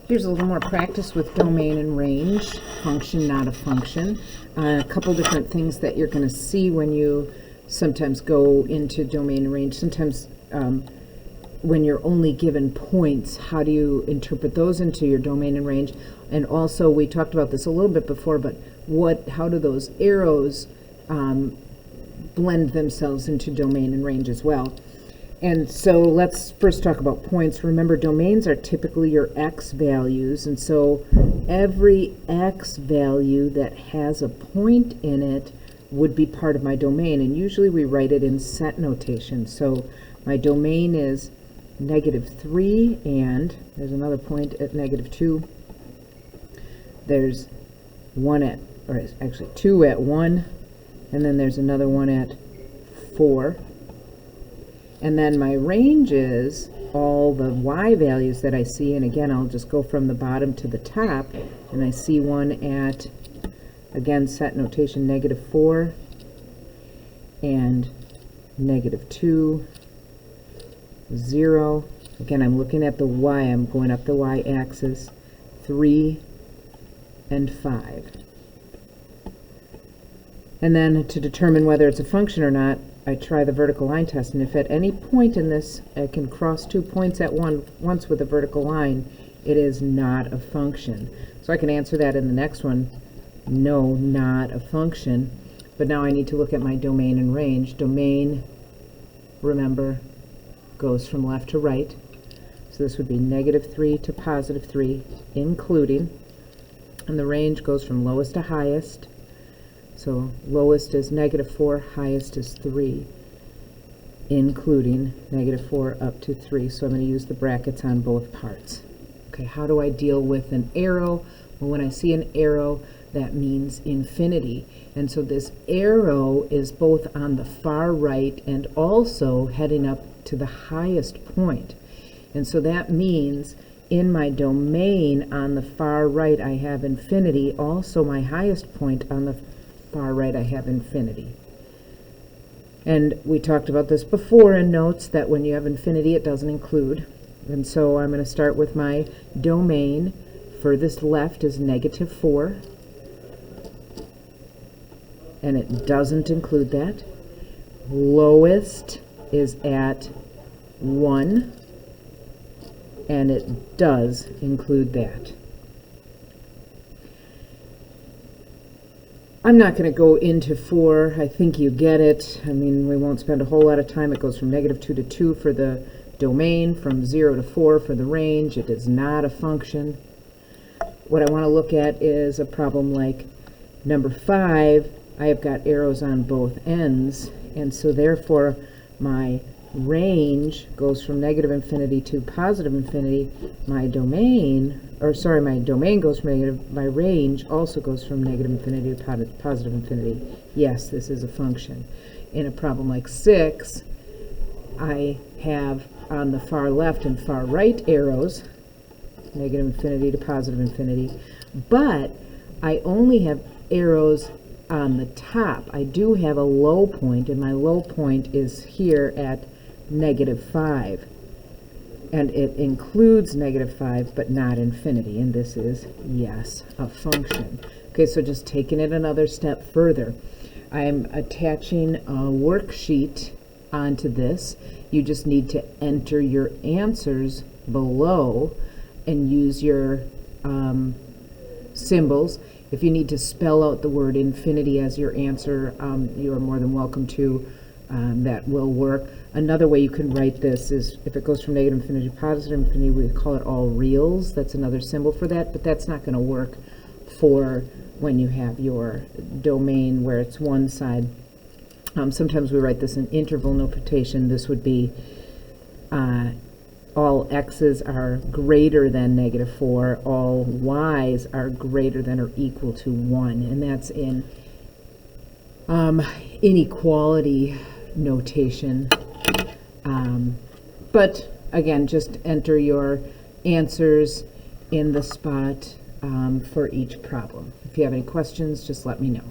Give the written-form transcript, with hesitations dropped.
Here's a little more practice with domain and range, function, not a function. A couple different things that you're going to see when you sometimes go into domain and range. Sometimes when you're only given points, how do you interpret those into your domain and range? And also, we talked about this a little bit before, but how do those arrows blend themselves into domain and range as well? And so let's first talk about points. Remember, domains are typically your x values, and so every x value that has a point in it would be part of my domain, and usually we write it in set notation. So my domain is -3, and there's another point at -2. There's one at, or actually 2 at 1, and then there's another one at 4. And then my range is all the y values that I see, and again, I'll just go from the bottom to the top, and I see one at, again, set notation, -4, and -2, 0. Again, I'm looking at the y, I'm going up the y-axis, 3, and 5. And then to determine whether it's a function or not, I try the vertical line test, and if at any point in this I can cross 2 points at once with a vertical line, it is not a function. So I can answer that in the next one, no, not a function. But now I need to look at my domain and range. Domain, remember, goes from left to right. So this would be -3 to +3, including, and the range goes from lowest to highest. So lowest is -4, highest is 3, including -4 up to 3. So I'm going to use the brackets on both parts. Okay, how do I deal with an arrow? Well, when I see an arrow, that means infinity. And so this arrow is both on the far right and also heading up to the highest point. And so that means in my domain on the far right I have infinity. Also my highest point on the far right I have infinity. And we talked about this before in notes that when you have infinity it doesn't include. And so I'm going to start with my domain. Furthest left is -4, and it doesn't include that. Lowest is at 1, and it does include that. I'm not going to go into 4. I think you get it. I mean, we won't spend a whole lot of time. It goes from -2 to 2 for the domain, from 0 to 4 for the range. It is not a function. What I want to look at is a problem like number 5. I have got arrows on both ends, and so therefore my range goes from -infinity to +infinity. My domain goes from negative, my range also goes from -infinity to +infinity. Yes, this is a function. In a problem like 6, I have on the far left and far right arrows, -infinity to +infinity, but I only have arrows on the top. I do have a low point, and my low point is here at -5. And it includes -5, but not infinity. And this is, yes, a function. Okay, so just taking it another step further. I'm attaching a worksheet onto this. You just need to enter your answers below and use your symbols. If you need to spell out the word infinity as your answer, you are more than welcome to. That will work. Another way you can write this is if it goes from -infinity to +infinity, we call it all reals. That's another symbol for that, but that's not going to work for when you have your domain where it's one side. Sometimes we write this in interval notation. This would be all x's are greater than -4, all y's are greater than or equal to 1, and that's in inequality notation. But again, just enter your answers in the spot for each problem. If you have any questions, just let me know.